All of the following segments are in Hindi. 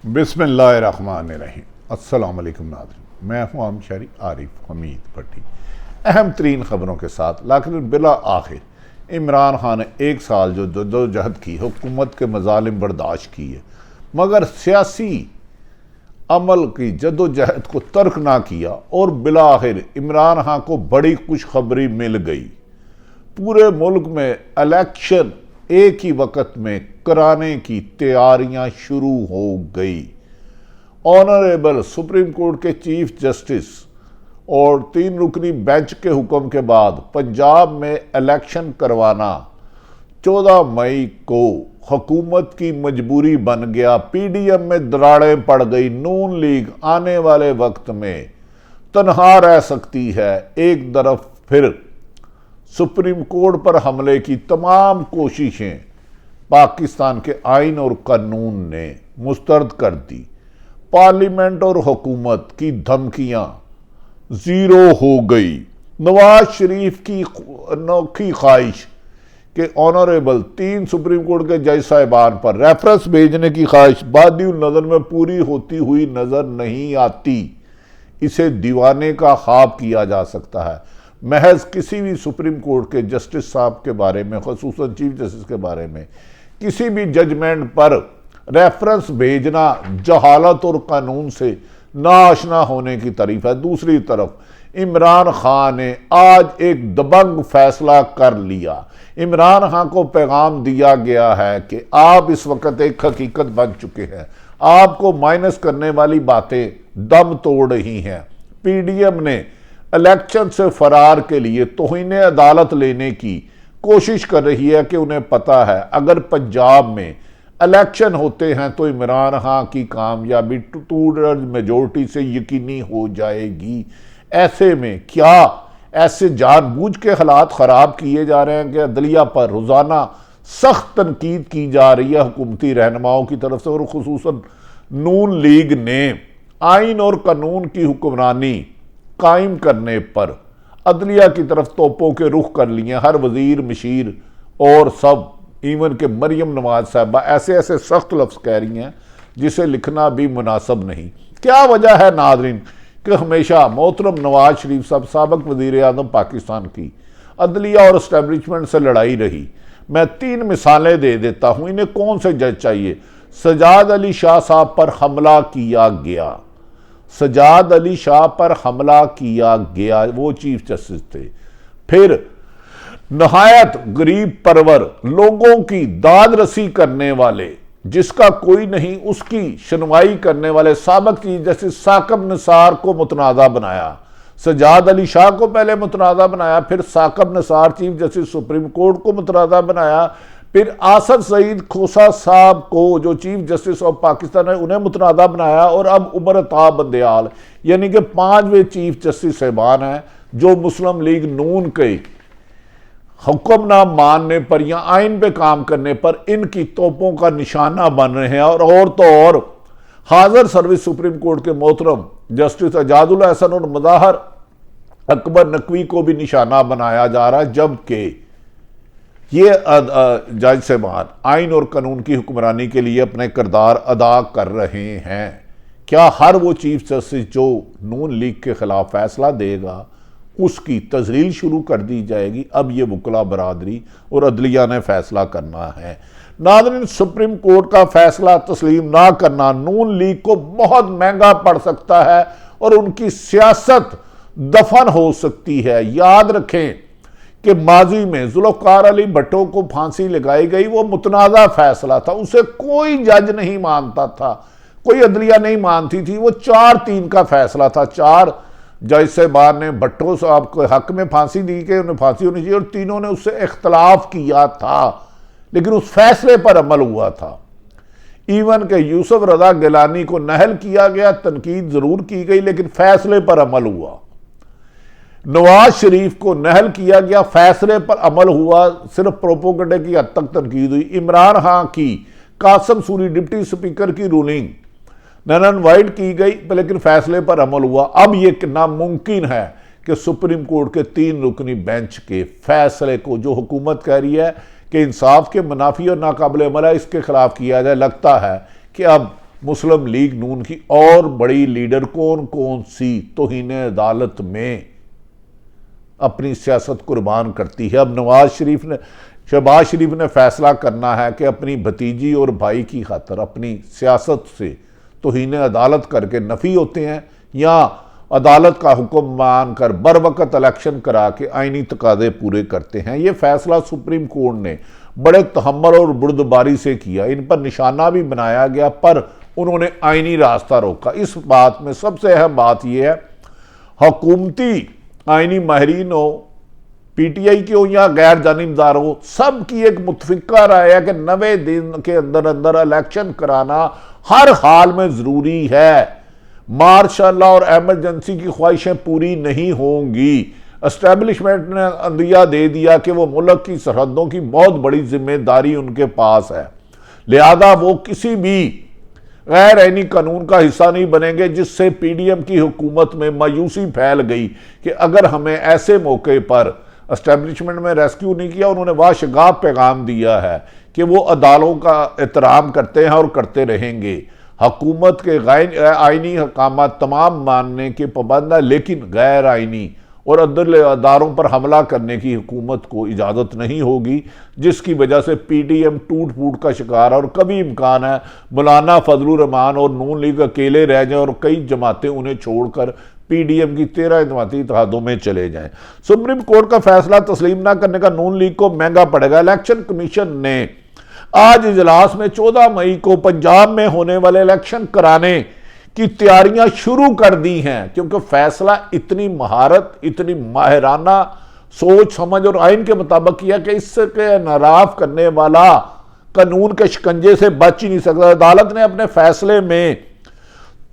बिस्मिल्लाहिर्रहमानिर्रहीम। अस्सलाम वालेकुम नाज़रीन, मैं हूँ आम शहरी आरिफ हमीद भट्टी। अहम तरीन ख़बरों के साथ लेकिन बिला आखिर इमरान खान ने 1 साल जो जदोजहद की, हुकूमत के मजालिम बर्दाश्त किए, मगर सियासी अमल की जदोजहद को तर्क ना किया और बिला आखिर इमरान खान को बड़ी खुशखबरी मिल गई। पूरे मुल्क में इलेक्शन एक ही वक्त में कराने की तैयारियां शुरू हो गई। ऑनरेबल सुप्रीम कोर्ट के चीफ जस्टिस और 3 रुकनी बेंच के हुक्म के बाद पंजाब में इलेक्शन करवाना 14 मई को हुकूमत की मजबूरी बन गया। पीडीएम में दरारें पड़ गई। नून लीग आने वाले वक्त में तनहा रह सकती है। एक तरफ फिर सुप्रीम कोर्ट पर हमले की तमाम कोशिशें पाकिस्तान के आइन और कानून ने मुस्तरद कर दी। पार्लियामेंट और हुकूमत की धमकियां जीरो हो गई। नवाज शरीफ की अनोखी ख्वाहिश के ऑनरेबल 3 सुप्रीम कोर्ट के जज साहिबान पर रेफरेंस भेजने की ख्वाहिश बादी नजर में पूरी होती हुई नजर नहीं आती। इसे दीवाने का ख्वाब किया जा सकता है। महज किसी भी सुप्रीम कोर्ट के जस्टिस साहब के बारे में, ख़ुसूसन चीफ जस्टिस के बारे में किसी भी जजमेंट पर रेफरेंस भेजना जहालत और कानून से नाआशना होने की तारीफ है। दूसरी तरफ इमरान खान ने आज एक दबंग फैसला कर लिया। इमरान खान को पैगाम दिया गया है कि आप इस वक्त एक हकीकत बन चुके हैं। आपको माइनस करने वाली बातें दम तोड़ रही हैं। पीडीएम ने इलेक्शन से फरार के लिए तौहीन अदालत लेने की कोशिश कर रही है कि उन्हें पता है अगर पंजाब में इलेक्शन होते हैं तो इमरान खान की कामयाबी 2/3 मेजोरिटी से यकीनी हो जाएगी। ऐसे में क्या ऐसे जानबूझ के हालात ख़राब किए जा रहे हैं कि अदलिया पर रोज़ाना सख्त तनकीद की जा रही है हुकूमती रहनुमाओं की तरफ से, और खुसूसन नून लीग ने आइन और कानून की हुक्मरानी कायम करने पर अदलिया की तरफ तोपों के रुख कर लिए। हर वजीर मशीर और सब, इवन के मरियम नवाज साहबा ऐसे ऐसे सख्त लफ्ज़ कह रही हैं जिसे लिखना भी मुनासिब नहीं। क्या वजह है नाज़रीन कि हमेशा मोहतरम नवाज शरीफ साहब साबिक वज़ीर आज़म पाकिस्तान की अदलिया और इस्टेब्लिशमेंट से लड़ाई रही। मैं 3 मिसालें दे देता हूँ। इन्हें कौन से जज चाहिए? सजाद अली शाह साहब पर हमला किया गया। सजाद अली शाह पर हमला किया गया, वो चीफ जस्टिस थे। फिर नहायत गरीब परवर लोगों की दाद रसी करने वाले, जिसका कोई नहीं उसकी सुनवाई करने वाले साबिक चीफ जस्टिस साकिब निसार को मुतनाज़ा बनाया। सजाद अली शाह को पहले मुतनाज़ा बनाया, फिर Saqib Nisar chief justice supreme court को मुतनाज़ा बनाया, फिर आसद सईद खोसा साहब को जो चीफ जस्टिस ऑफ पाकिस्तान है उन्हें मुतनाज़ा बनाया, और अब उमर अता बंदयाल यानी कि 5वें चीफ जस्टिस साहिबान हैं जो मुस्लिम लीग नून के हुक्म ना मानने पर या आइन पे काम करने पर इनकी तोपों का निशाना बन रहे हैं। और तो और हाजिर सर्विस सुप्रीम कोर्ट के मोहतरम जस्टिस एजाजुल हसन और मज़ाहर अकबर नकवी को भी निशाना बनाया जा रहा है, जबकि ये जज साहबान आइन और कानून की हुक्मरानी के लिए अपने किरदार अदा कर रहे हैं। क्या हर वो चीफ जस्टिस जो नून लीग के खिलाफ फैसला देगा उसकी तजलील शुरू कर दी जाएगी? अब ये वकला बरादरी और अदलिया ने फैसला करना है। नाज़रीन, सुप्रीम कोर्ट का फैसला तस्लीम ना करना नून लीग को बहुत महंगा पड़ सकता है और उनकी सियासत दफन हो सकती है। याद रखें कि माजी में जुल्फ़िकार अली भट्टो को फांसी लगाई गई, वो मुतनाज़ा फैसला था, उसे कोई जज नहीं मानता था, कोई अदलिया नहीं मानती थी। वो 4-3 का फैसला था। 4 जज साहबान ने भट्टो साहब के हक में फांसी दी कि उन्हें फांसी होनी चाहिए, और तीनों ने उससे इख्तलाफ किया था, लेकिन उस फैसले पर अमल हुआ था। इवन के यूसुफ रजा गिलानी को नहल किया गया, तनकीद जरूर की गई, लेकिन फैसले पर अमल हुआ। नवाज शरीफ को नहल किया गया, फैसले पर अमल हुआ, सिर्फ प्रोपोगंडे की हद तक तनकीद हुई। इमरान खान की कासिम सूरी डिप्टी स्पीकर की रूलिंग नन वाइड की गई, लेकिन फैसले पर अमल हुआ। अब यह नामुमकिन है कि सुप्रीम कोर्ट के 3 रुकनी बेंच के फैसले को, जो हुकूमत कह रही है कि इंसाफ के मुनाफी और नाकाबिल अमल है, इसके खिलाफ किया जाए। लगता है कि अब मुस्लिम लीग नून की और बड़ी लीडर कौन कौन सी तौहीन अदालत में अपनी सियासत कुर्बान करती है। अब शहबाज शरीफ ने फैसला करना है कि अपनी भतीजी और भाई की खातर अपनी सियासत से तौहीन अदालत करके नफ़ी होते हैं या अदालत का हुक्म मानकर बर वक्त इलेक्शन करा के आइनी तकादे पूरे करते हैं। ये फैसला सुप्रीम कोर्ट ने बड़े तहम्मुल और बुर्दबारी से किया। इन पर निशाना भी बनाया गया पर उन्होंने आइनी रास्ता रोका। इस बात में सबसे अहम बात यह है, हुकूमती आइनी माहिरीन हो, पीटीआई के हो या गैर जानिबदार हो, सबकी एक मुतफिका राय है कि 90 दिन के अंदर अंदर इलेक्शन कराना हर हाल में जरूरी है। मार्शल लॉ और एमरजेंसी की ख्वाहिशें पूरी नहीं होंगी। एस्टेब्लिशमेंट ने अंदिया दे दिया कि वो मुल्क की सरहदों की बहुत बड़ी जिम्मेदारी उनके पास है, लिहाजा वो किसी भी गैर आईनी कानून का हिस्सा नहीं बनेंगे, जिससे पीडीएम की हुकूमत में मायूसी फैल गई कि अगर हमें ऐसे मौके पर एस्टेब्लिशमेंट में रेस्क्यू नहीं किया। उन्होंने वाशगाब पैगाम दिया है कि वो अदालतों का एहतराम करते हैं और करते रहेंगे। हुकूमत के गैर आइनी हकाम तमाम मानने के पाबंद है, लेकिन गैर आइनी और अदारों पर हमला करने की हुकूमत को इजाज़त नहीं होगी, जिसकी वजह से पीडीएम टूट फूट का शिकार है। और कभी इम्कान है मौलाना फजलुर रहमान और नून लीग अकेले रह जाएं और कई जमातें उन्हें छोड़कर पीडीएम की 13 जमाती इत्तेहादों में चले जाएं। सुप्रीम कोर्ट का फैसला तस्लीम न करने का नून लीग को महंगा पड़ेगा। इलेक्शन कमीशन ने आज इजलास में 14 मई को पंजाब में होने वाले इलेक्शन कराने की तैयारियां शुरू कर दी हैं, क्योंकि फैसला इतनी महारत, इतनी माहिराना सोच समझ और आइन के मुताबिक किया कि इसके नाराफ करने वाला कानून के शिकंजे से बच ही नहीं सकता। अदालत ने अपने फैसले में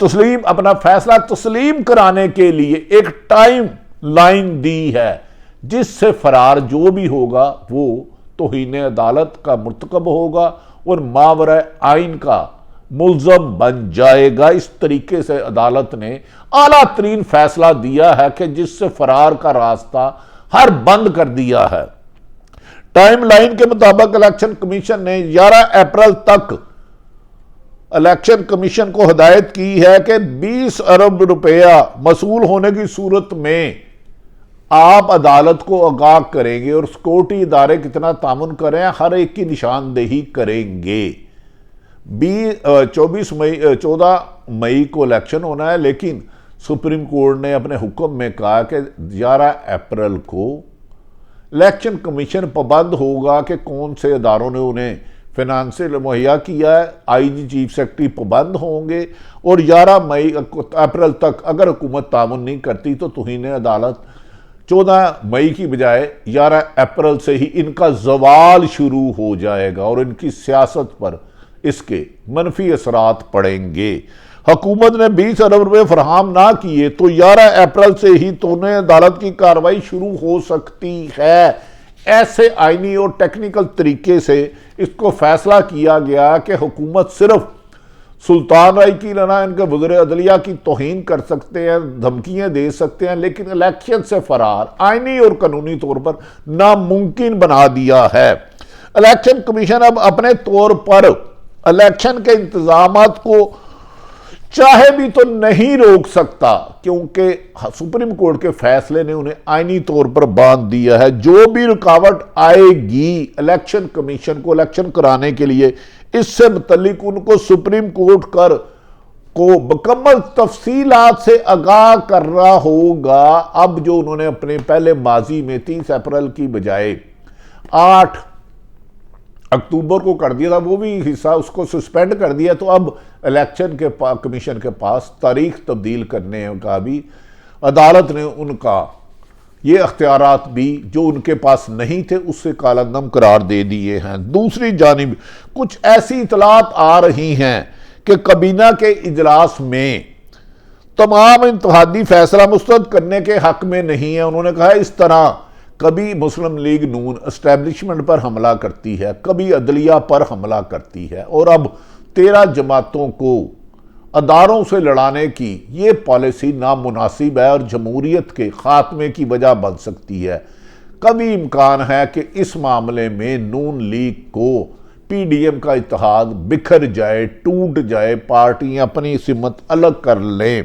अपना फैसला तस्लीम कराने के लिए एक टाइम लाइन दी है, जिससे फरार जो भी होगा वो तौहीन अदालत का मुर्तकब होगा और मावरा आइन का मुल्ज़म बन जाएगा। इस तरीके से अदालत ने आला तरीन फैसला दिया है कि जिससे फरार का रास्ता हर बंद कर दिया है। टाइम लाइन के मुताबिक इलेक्शन कमीशन ने 11 अप्रैल तक इलेक्शन कमीशन को हिदायत की है कि 20 अरब रुपया मसूल होने की सूरत में आप अदालत को आगाह करेंगे और सिक्योरिटी इदारे कितना तामुन करें, हर एक की निशानदेही करेंगे। 14 मई को इलेक्शन होना है, लेकिन सुप्रीम कोर्ट ने अपने हुक्म में कहा कि 11 अप्रैल को इलेक्शन कमीशन पाबंद होगा कि कौन से अदारों ने उन्हें फाइनेंशियल मुहैया किया है। आईजी चीफ सेक्रेटरी पाबंद होंगे और 11 अप्रैल तक अगर हुकूमत तामुन नहीं करती तो तौहीन अदालत 14 मई की बजाय 11 अप्रैल से ही इनका जवाल शुरू हो जाएगा और इनकी सियासत पर इसके मनफी असरात पड़ेंगे। हुकूमत ने 20 अरब रुपये फराहम ना किए तो 11 अप्रैल से ही तौहीन अदालत की कार्रवाई शुरू हो सकती है। ऐसे आईनी और टेक्निकल तरीके से इसको फैसला किया गया कि हुकूमत सिर्फ सुल्तान राय की लना इनके वज़ीर अदलिया की तौहीन कर सकते हैं, धमकियां दे सकते हैं, लेकिन इलेक्शन से फरार आईनी और कानूनी तौर पर नामुमकिन बना दिया है। इलेक्शन कमीशन अब अपने तौर पर इलेक्शन के इंतजामात को चाहे भी तो नहीं रोक सकता, क्योंकि सुप्रीम कोर्ट के फैसले ने उन्हें आईनी तौर पर बांध दिया है। जो भी रुकावट आएगी इलेक्शन कमीशन को इलेक्शन कराने के लिए, इससे मुतल्लिक उनको सुप्रीम कोर्ट को मुकम्मल तफसीलात से आगाह करना होगा। अब जो उन्होंने अपने पहले माजी में 30 अप्रैल की बजाय 8 अक्टूबर को कर दिया था, वो भी हिस्सा उसको सस्पेंड कर दिया, तो अब इलेक्शन के कमीशन के पास तारीख तब्दील करने का भी अदालत ने उनका ये अख्तियारात भी जो उनके पास नहीं थे उससे कालादम करार दे दिए हैं। दूसरी जानिब कुछ ऐसी इतलात आ रही हैं कि काबीना के इजलास में तमाम इंतहादी फैसला मुस्तरद करने के हक में नहीं है। उन्होंने कहा इस तरह कभी मुस्लिम लीग नून एस्टेब्लिशमेंट पर हमला करती है, कभी अदलिया पर हमला करती है, और अब 13 जमातों को अदारों से लड़ाने की ये पॉलिसी नामुनासिब है और जमहूरियत के खात्मे की वजह बन सकती है। कभी इम्कान है कि इस मामले में नून लीग को पीडीएम का इत्तेहाद बिखर जाए, टूट जाए, पार्टियां अपनी सिमत अलग कर लें।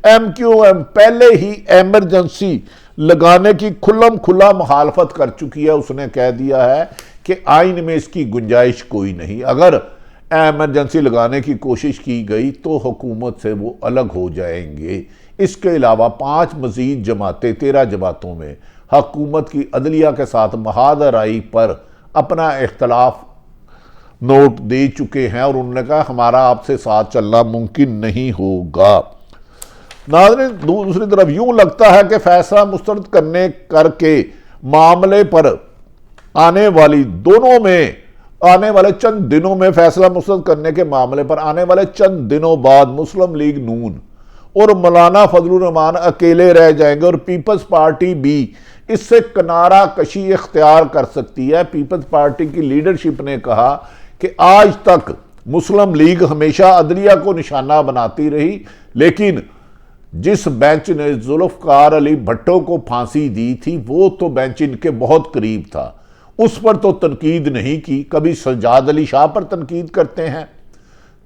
एमक्यूएम पहले ही इमरजेंसी लगाने की खुल्लम खुला मुखालफत कर चुकी है। उसने कह दिया है कि आइन में इसकी गुंजाइश कोई नहीं, अगर इमरजेंसी लगाने की कोशिश की गई तो हुकूमत से वो अलग हो जाएंगे। इसके अलावा 5 मजीद जमातें 13 जमातों में हुकूमत की अदलिया के साथ महादराई पर अपना इख्तलाफ नोट दे चुके हैं और उन्होंने कहा हमारा आपसे साथ चलना मुमकिन नहीं होगा। नाज़रीन, दूसरी तरफ यूं लगता है कि फैसला मुस्तरद करने करके मामले पर आने वाले चंद दिनों में फैसला मुस्तरद करने के मामले पर आने वाले चंद दिनों बाद मुस्लिम लीग नून और मौलाना फजलुर रहमान अकेले रह जाएंगे और पीपल्स पार्टी भी इससे किनारा कशी इख्तियार कर सकती है। पीपल्स पार्टी की लीडरशिप ने कहा कि आज तक मुस्लिम लीग हमेशा अदलिया को निशाना बनाती रही, लेकिन जिस बेंच ने जुल्फकार अली भट्टो को फांसी दी थी वो तो बेंच इनके बहुत करीब था, उस पर तो तनकीद नहीं की। कभी सज्जाद अली शाह पर तनकीद करते हैं,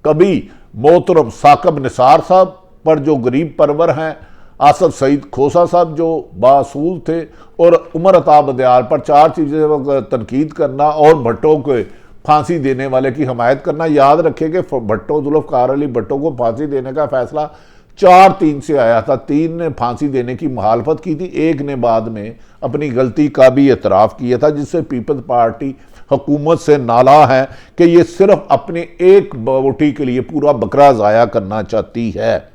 कभी मोहतरम साकब निसार साहब पर जो गरीब परवर हैं, आसफ सईद खोसा साहब जो बासूल थे, और उमर अता बदियाल पर 4 चीज़ें तनकीद करना और भट्टो को फांसी देने वाले की हमायत करना। याद रखें कि भट्टो जुल्फकार अली भट्टो को फांसी देने का फैसला 4-3 से आया था। 3 ने फांसी देने की मुखालफत की थी, 1 ने बाद में अपनी गलती का भी एतराफ़ किया था, जिससे पीपल्स पार्टी हुकूमत से नाला है कि ये सिर्फ अपने एक वोटी के लिए पूरा बकरा ज़ाया करना चाहती है।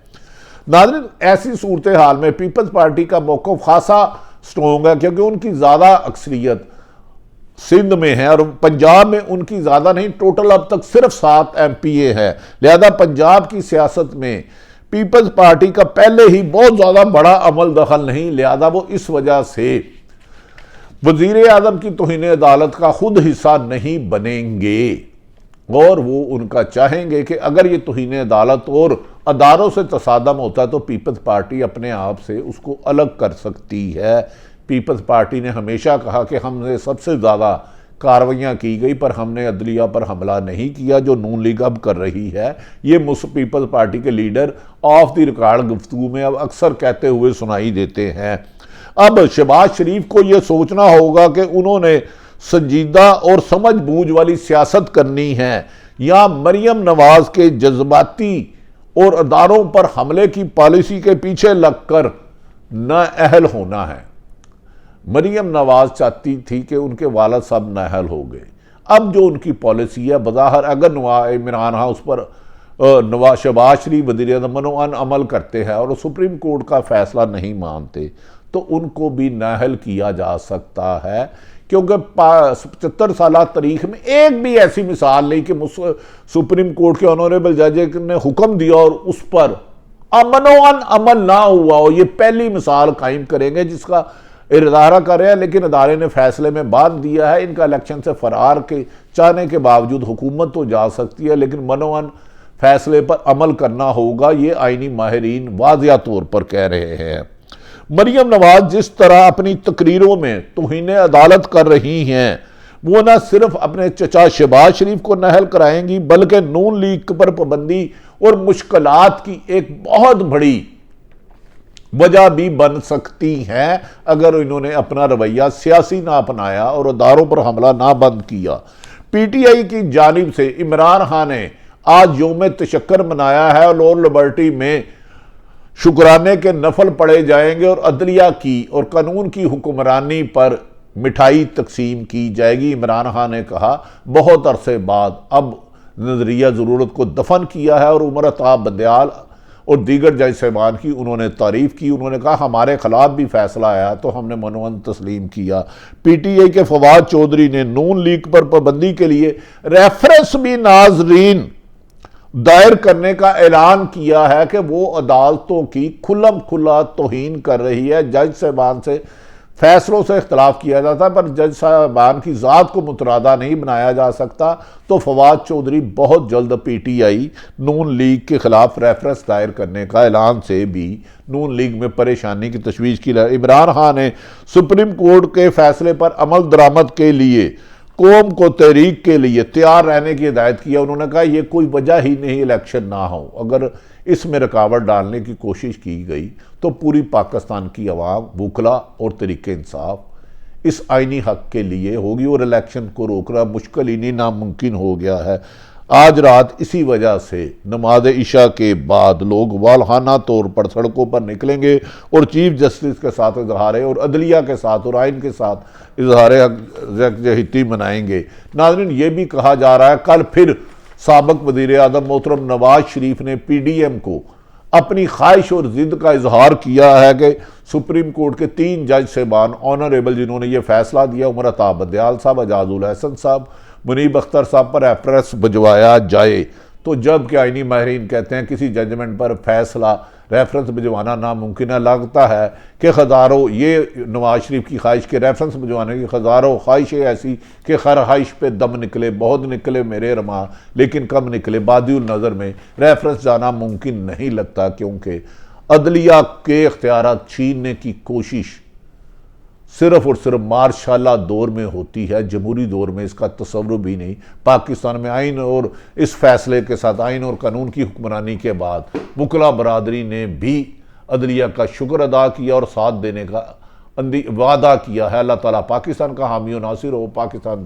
नाज़रीन, ऐसी सूरत हाल में पीपल्स पार्टी का मौक़िफ़ खासा स्ट्रॉन्ग है, क्योंकि उनकी ज़्यादा अक्सरियत सिंध में है और पंजाब में उनकी ज़्यादा नहीं, टोटल अब तक सिर्फ 7 एमपीए है। लिहाजा पंजाब की सियासत में पीपल्स पार्टी का पहले ही बहुत ज़्यादा बड़ा अमल दखल नहीं, लिहाजा वो इस वजह से वज़ीर आज़म की तौहीन अदालत का खुद हिस्सा नहीं बनेंगे और वो उनका चाहेंगे कि अगर ये तौहीन अदालत और अदारों से तसादम होता है तो पीपल्स पार्टी अपने आप से उसको अलग कर सकती है। पीपल्स पार्टी ने हमेशा कहा कि हमने सबसे ज़्यादा कार्रवाइयाँ की गई पर हमने अदलिया पर हमला नहीं किया, जो नून लीग अब कर रही है। ये पीपल्स पार्टी के लीडर ऑफ द रिकॉर्ड गुफ्तगू में अब अक्सर कहते हुए सुनाई देते हैं। अब शहबाज शरीफ को यह सोचना होगा कि उन्होंने संजीदा और समझबूझ वाली सियासत करनी है या मरियम नवाज के जज्बाती और अदारों पर हमले की पॉलिसी के पीछे लगकर नाअहल होना है। मरियम नवाज चाहती थी कि उनके वालिद साहब नाअहल हो गए। अब जो उनकी पॉलिसी है, बज़ाहिर अगर इमरान खान उस पर शहबाज शरीफ वज़ीर-ए-आज़म मनोअन अमल करते हैं और सुप्रीम कोर्ट का फैसला नहीं मानते तो उनको भी नाअहल किया जा सकता है, क्योंकि 75 साल तारीख में एक भी ऐसी मिसाल नहीं कि सुप्रीम कोर्ट के ऑनरेबल जज ने हुक्म दिया और उस पर मनोअन अमल ना हुआ हो। ये पहली मिसाल कायम करेंगे जिसका इरादा कर रहे हैं, लेकिन अदारे ने फैसले में बांध दिया है। इनका इलेक्शन से फरार के चाहने के बावजूद हुकूमत तो जा सकती है, लेकिन मनोअन फैसले पर अमल करना होगा, ये आईनी माहिरीन वाज़िया तौर पर कह रहे हैं। मरियम नवाज जिस तरह अपनी तकरीरों में तौहीन अदालत कर रही हैं, वो न सिर्फ अपने चचा शहबाज शरीफ को नाअहल कराएंगी बल्कि नून लीग पर पाबंदी और मुश्किलात की एक बहुत बड़ी वजह भी बन सकती हैं अगर इन्होंने अपना रवैया सियासी ना अपनाया और अदारों पर हमला ना बंद किया। पीटीआई की जानिब से इमरान खान ने आज यौम तशक्कर मनाया है और लॉ लिबर्टी में शुक्राने के नफल पढ़े जाएंगे और अदलिया की और कानून की हुक्मरानी पर मिठाई तकसीम की जाएगी। इमरान खान ने कहा बहुत अरसे बाद अब नजरिया ज़रूरत को दफन किया है और उमर अता बदियाल और दीगर जज साहबान की उन्होंने तारीफ़ की। उन्होंने कहा हमारे खिलाफ भी फैसला आया तो हमने मनोअन तस्लीम किया। पीटीआई के फवाद चौधरी ने नून लीग पर पाबंदी के लिए रेफरेंस भी नाजरीन दायर करने का ऐलान किया है कि वो अदालतों की खुल्लम खुला तौहीन कर रही है। जज साहबान से फैसलों से इख्तलाफ किया जाता है पर जज साहबान की ज़ात को मुतरादा नहीं बनाया जा सकता। तो फवाद चौधरी बहुत जल्द पीटीआई नून लीग के खिलाफ रेफरेंस दायर करने का ऐलान से भी नून लीग में परेशानी की तशवीश की। इमरान खान ने सुप्रीम कोर्ट के फैसले पर अमल दरामद के लिए कौम को तहरीक के लिए तैयार रहने की हिदायत किया। उन्होंने कहा यह कोई वजह ही नहीं इलेक्शन ना हो, अगर इसमें रुकावट डालने की कोशिश की गई तो पूरी पाकिस्तान की आवाम वकला और तरीके इंसाफ इस आईनी हक के लिए होगी और इलेक्शन को रोकना मुश्किल ही नहीं नामुमकिन हो गया है। आज रात इसी वजह से नमाज इशा के बाद लोग वालहाना तौर पर सड़कों पर निकलेंगे और चीफ जस्टिस के साथ इजहार और अदलिया के साथ और आइन के साथ इजहार यकजहती मनाएंगे। नाज़रीन, ये भी कहा जा रहा है कल फिर साबिक वज़ीर आज़म मोहतरम नवाज शरीफ ने PDM को अपनी ख्वाहिश और जिद का इजहार किया है कि सुप्रीम कोर्ट के 3 जज साहबान ऑनरेबल जिन्होंने ये फैसला दिया, उमर अताब बदयाल साहब, एजाजुल अहसन साहब, मुनीब अख्तर साहब पर रेफरेंस भिजवाया जाए। तो जब कि आईनी माहिरीन कहते हैं किसी जजमेंट पर फैसला रेफरेंस भिजवाना नामुमकिन है, लगता है कि हज़ारों ये नवाज शरीफ की ख्वाहिश के रेफरेंस भिजवाने की हज़ारों ख्वाहिशें ऐसी कि हर ख्वाहिश पे दम निकले, बहुत निकले मेरे रमा, लेकिन कम निकले। बादिउल नज़र में रेफरेंस जाना मुमकिन नहीं लगता, क्योंकि अदलिया के इख्तियारात छीनने की कोशिश सिर्फ और सिर्फ मार्शाला दौर में होती है, जमहूरी दौर में इसका तस्वुर भी नहीं। पाकिस्तान में आइन और इस फैसले के साथ आइन और कानून की हुक्मरानी के बाद वकला बरादरी ने भी अदलिया का शुक्र अदा किया और साथ देने का वादा किया है। अल्लाह ताला पाकिस्तान का हामी और नासिर हो। पाकिस्तान